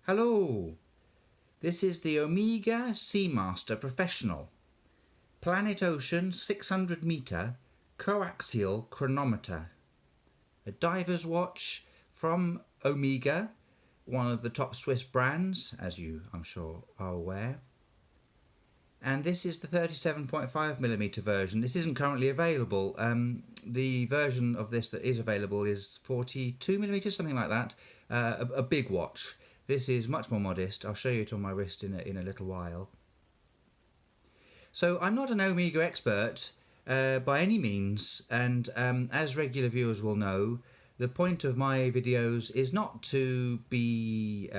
Hello, this is the Omega Seamaster Professional Planet Ocean 600 metre coaxial chronometer. A diver's watch from Omega, one of the top Swiss brands, as you I'm sure are aware. And this is the 37.5mm version. This isn't currently available. The version of this that is available is 42mm, something like that. A big watch. This is much more modest. I'll show you it on my wrist in a little while. So I'm not an Omega expert by any means, and as regular viewers will know, the point of my videos is not to be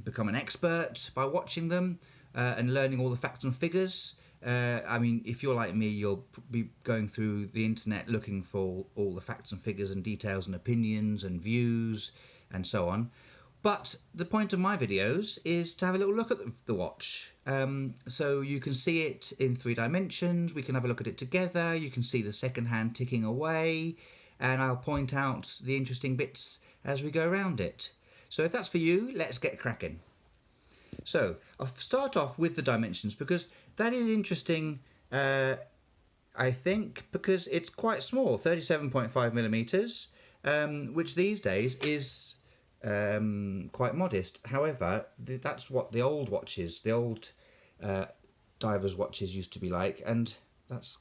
become an expert by watching them and learning all the facts and figures. I mean, if you're like me, you'll be going through the internet looking for all the facts and figures and details and opinions and views and so on. But the point of my videos is to have a little look at the watch. So you can see it in 3 dimensions, we can have a look at it together, you can see the second hand ticking away, and I'll point out the interesting bits as we go around it. So if that's for you, let's get cracking. So I'll start off with the dimensions because that is interesting, I think, because it's quite small, 37.5mm, which these days is quite modest. However, that's what the old watches, the old divers' watches used to be like, and that's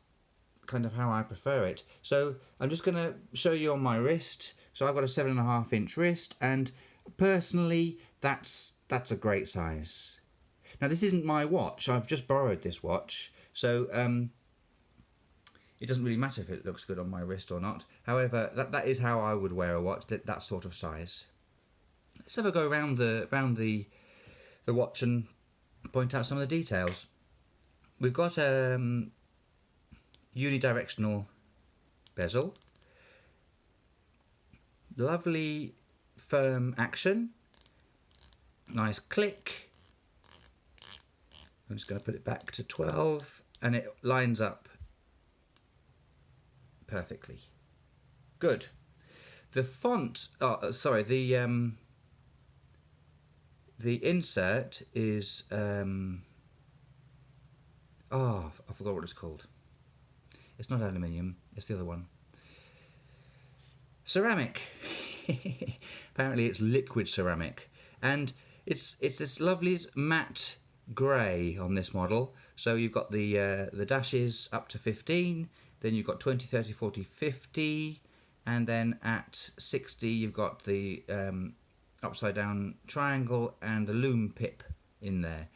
kind of how I prefer it. So I'm just going to show you on my wrist. So I've got a 7.5 inch wrist, and personally that's a great size. Now this isn't my watch, I've just borrowed this watch, so it doesn't really matter if it looks good on my wrist or not. However, that is how I would wear a watch, that sort of size. Let's have a go around the watch and point out some of the details. We've got unidirectional bezel, lovely firm action, nice click. I'm just going to put it back to 12 and it lines up perfectly. Good. The font, the insert is, I forgot what it's called. It's not aluminium, it's the other one. Ceramic. Apparently it's liquid ceramic. And it's this lovely matte grey on this model. So you've got the dashes up to 15, then you've got 20, 30, 40, 50, and then at 60 you've got the upside down triangle and the Lume pip in there.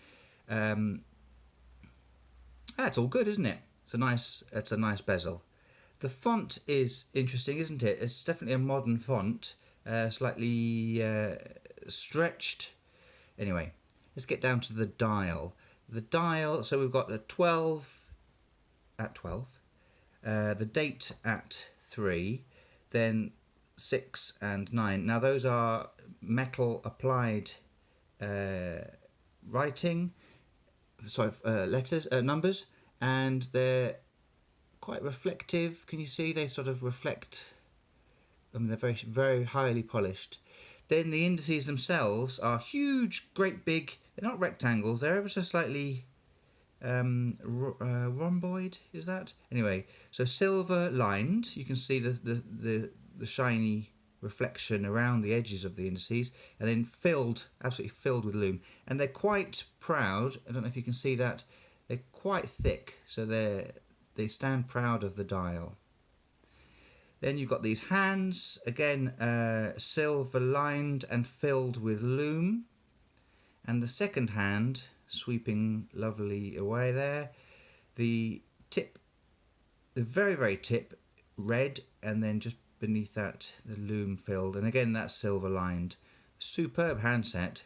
That's all good, isn't it? It's a nice bezel. The font is interesting, isn't it? It's definitely a modern font, slightly stretched. Anyway, let's get down to the dial. The dial, so we've got the 12 at 12, the date at 3, then 6 and 9. Now those are metal applied writing, numbers, and they're quite reflective. Can you see they sort of reflect? I mean, they're very, very highly polished. Then the indices themselves are huge, great big. They're not rectangles. They're ever so slightly rhomboid. Is that? Anyway, so silver lined. You can see the shiny reflection around the edges of the indices, and then absolutely filled with lume. And they're quite proud. I don't know if you can see that. They're quite thick, so they stand proud of the dial. Then you've got these hands, again silver lined and filled with lume, and the second hand sweeping lovely away there. The tip, the very, very tip, red, and then just beneath that the lume filled, and again that's silver lined. Superb handset.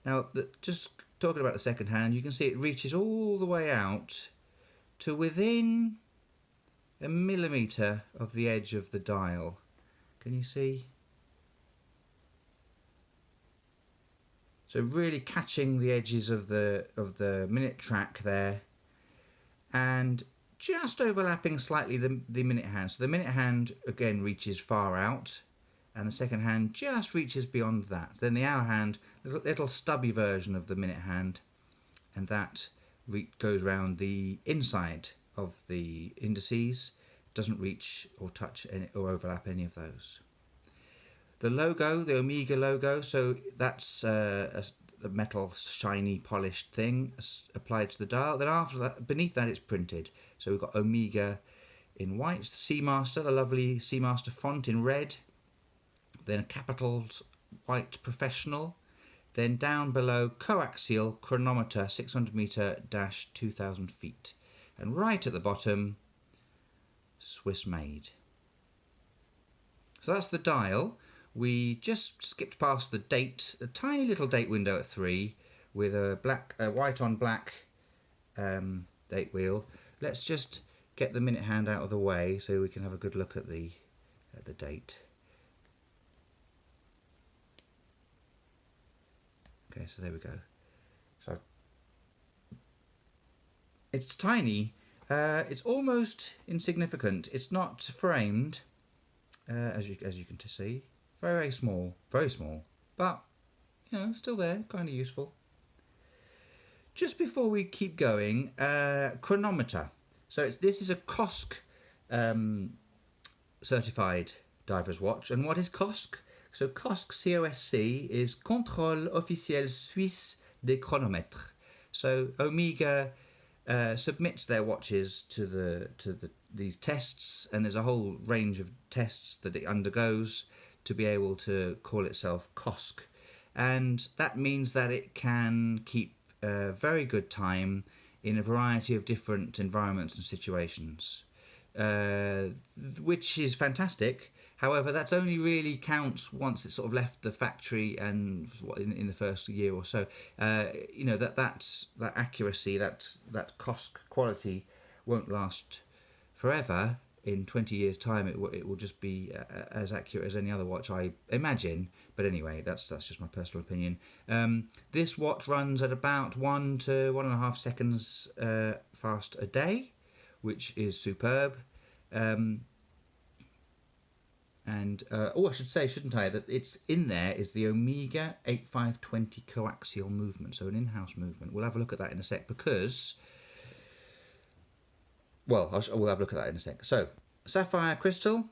Now just talking about the second hand, you can see it reaches all the way out to within a millimetre of the edge of the dial. Can you see? So really catching the edges of the minute track there, and just overlapping slightly the minute hand. So the minute hand again reaches far out, and the second hand just reaches beyond that. Then the hour hand, little stubby version of the minute hand, and that goes round the inside of the indices, doesn't reach or touch any, or overlap any of those. The logo, the Omega logo, so that's a metal shiny polished thing applied to the dial. Then after that, beneath that, it's printed. So we've got Omega in white, Seamaster, the lovely Seamaster font in red, then capitals white Professional, then down below coaxial chronometer 600 meter dash 2000 feet, and right at the bottom Swiss made. So that's the dial. We just skipped past the date, a tiny little date window at 3 with a white on black date wheel. Let's just get the minute hand out of the way so we can have a good look at the date. Okay, so there we go. So it's tiny. It's almost insignificant. It's not framed, as you can see. Very small, but you know, still there, kind of useful. Just before we keep going, chronometer. So this is a COSC certified diver's watch. And what is COSC? So COSC, C-O-S-C, is Contrôle officiel suisse des chronomètres. So Omega submits their watches to these tests, and there's a whole range of tests that it undergoes to be able to call itself COSC. And that means that it can keep very good time in a variety of different environments and situations, which is fantastic. However, that's only really counts once it's sort of left the factory and in the first year or so. You know, that accuracy, that COSC quality won't last forever. In 20 years' time, it will just be as accurate as any other watch, I imagine. But anyway, that's just my personal opinion. This watch runs at about 1 to 1.5 seconds fast a day, which is superb. And I should say, shouldn't I, that it's in there is the Omega 8520 coaxial movement, so an in-house movement. We'll have a look at that in a sec because... Well, we'll have a look at that in a sec. So, sapphire crystal,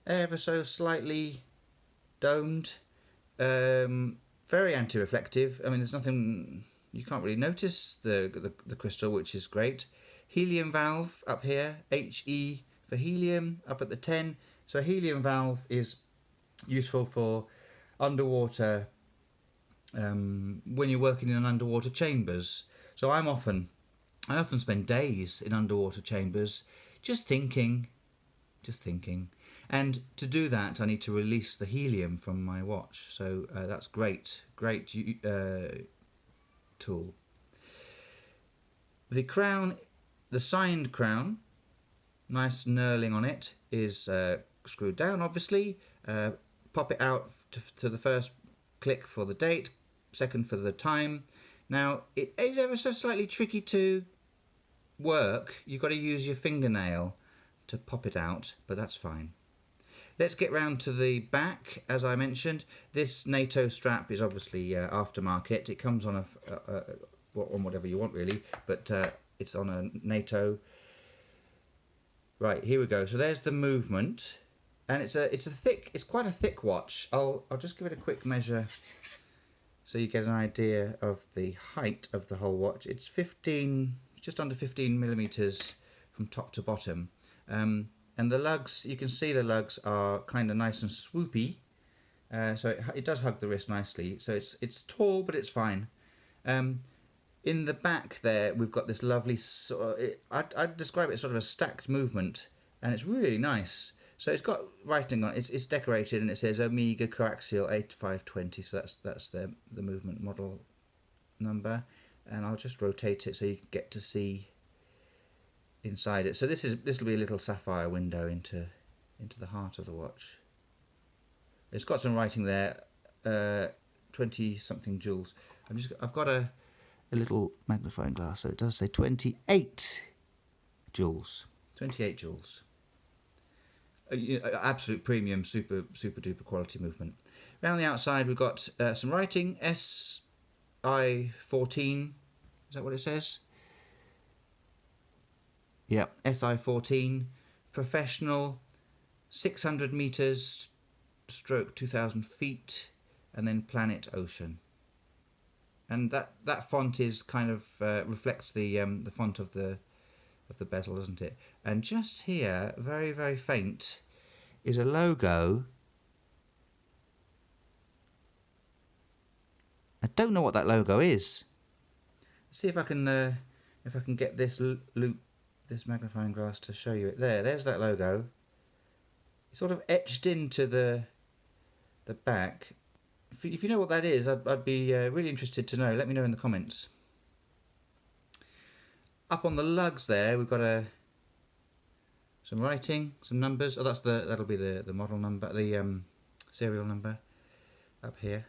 ever so slightly domed, very anti-reflective. I mean, there's nothing, you can't really notice the crystal, which is great. Helium valve up here, HE for helium, up at the 10. So a helium valve is useful for underwater, when you're working in underwater chambers. So I often spend days in underwater chambers just thinking. And to do that, I need to release the helium from my watch. So that's great tool. The crown, the signed crown, nice knurling on it, is screwed down, obviously. Pop it out to the first click for the date, second for the time. Now, it is ever so slightly tricky to work. You've got to use your fingernail to pop it out, but that's fine. Let's get round to the back. As I mentioned, this NATO strap is obviously aftermarket. It comes on on whatever you want really, but it's on a NATO. Right, here we go. So there's the movement, and it's quite a thick watch. I'll just give it a quick measure so you get an idea of the height of the whole watch. It's just under 15 millimeters from top to bottom. And the lugs, you can see the lugs are kind of nice and swoopy. So it does hug the wrist nicely. So it's tall, but it's fine. In the back there, we've got this lovely, I'd describe it as sort of a stacked movement, and it's really nice. So it's got writing on it. It's decorated, and it says Omega Coaxial 8520. So that's the movement model number. And I'll just rotate it so you can get to see inside it. So this will be a little sapphire window into the heart of the watch. It's got some writing there, 20 something joules. I've got a little magnifying glass, so it does say 28 joules. 28 joules. absolute premium, super duper quality movement. Around the outside, we've got some writing, SI14. Is that what it says? Yeah, SI14, professional, 600 meters, stroke 2,000 feet, and then Planet Ocean. And that font is kind of reflects the font of the bezel, doesn't it? And just here, very very faint, is a logo. I don't know what that logo is. Let's see if I can get this this magnifying glass to show you it. There's that logo. It's sort of etched into the back. If you know what that is, I'd be really interested to know. Let me know in the comments. Up on the lugs there, we've got some writing, some numbers. Oh, that'll be the model number, the serial number up here.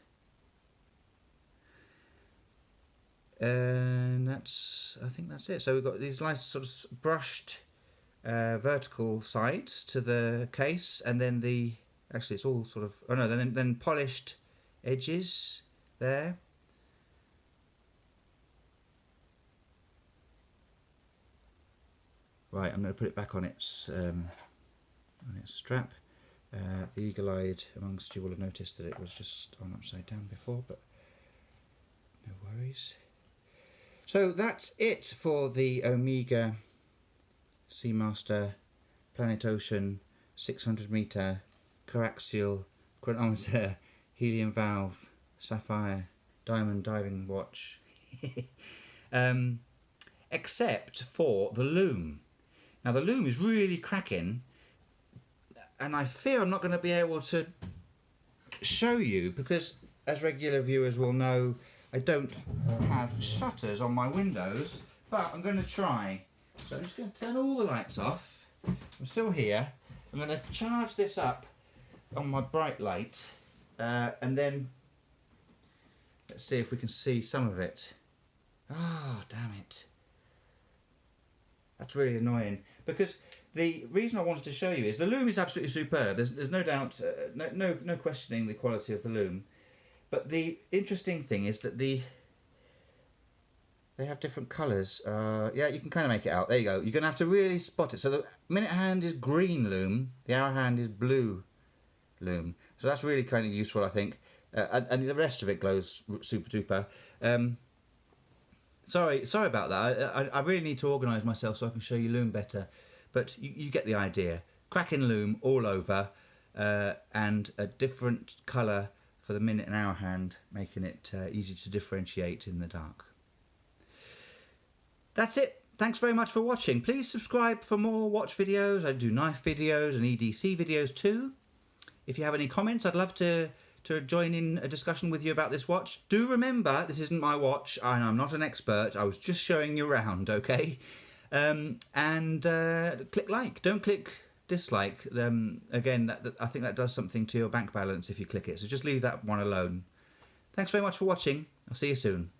And I think that's it. So we've got these nice sort of brushed vertical sides to the case, and then actually it's all sort of, oh no, then polished edges there. Right, I'm going to put it back on its strap. The eagle-eyed amongst you will have noticed that it was just on upside down before, but no worries. So that's it for the Omega Seamaster Planet Ocean 600 meter coaxial chronometer helium valve sapphire diamond diving watch. Except for the Lume. Now the Lume is really cracking, and I fear I'm not going to be able to show you because, as regular viewers will know, I don't have shutters on my windows, but I'm going to try. So I'm just going to turn all the lights off. I'm still here. I'm going to charge this up on my bright light, and then let's see if we can see some of it. Ah, damn it. That's really annoying, because the reason I wanted to show you is the Lume is absolutely superb. There's no doubt, no questioning the quality of the Lume. But the interesting thing is that they have different colours. Yeah, you can kind of make it out. There you go. You're going to have to really spot it. So the minute hand is green Lume, the hour hand is blue Lume. So that's really kind of useful, I think. And the rest of it glows super duper. Sorry about that. I really need to organise myself so I can show you Lume better. But you get the idea. Cracking Lume all over, and a different colour for the minute and hour hand, making it easy to differentiate in the dark. That's it. Thanks very much for watching. Please subscribe for more watch videos. I do knife videos and EDC videos too. If you have any comments, I'd love to join in a discussion with you about this watch. Do remember, this isn't my watch and I'm not an expert. I was just showing you around, okay? And click like. Don't click dislike. Again, I think that does something to your bank balance if you click it. So just leave that one alone. Thanks very much for watching. I'll see you soon.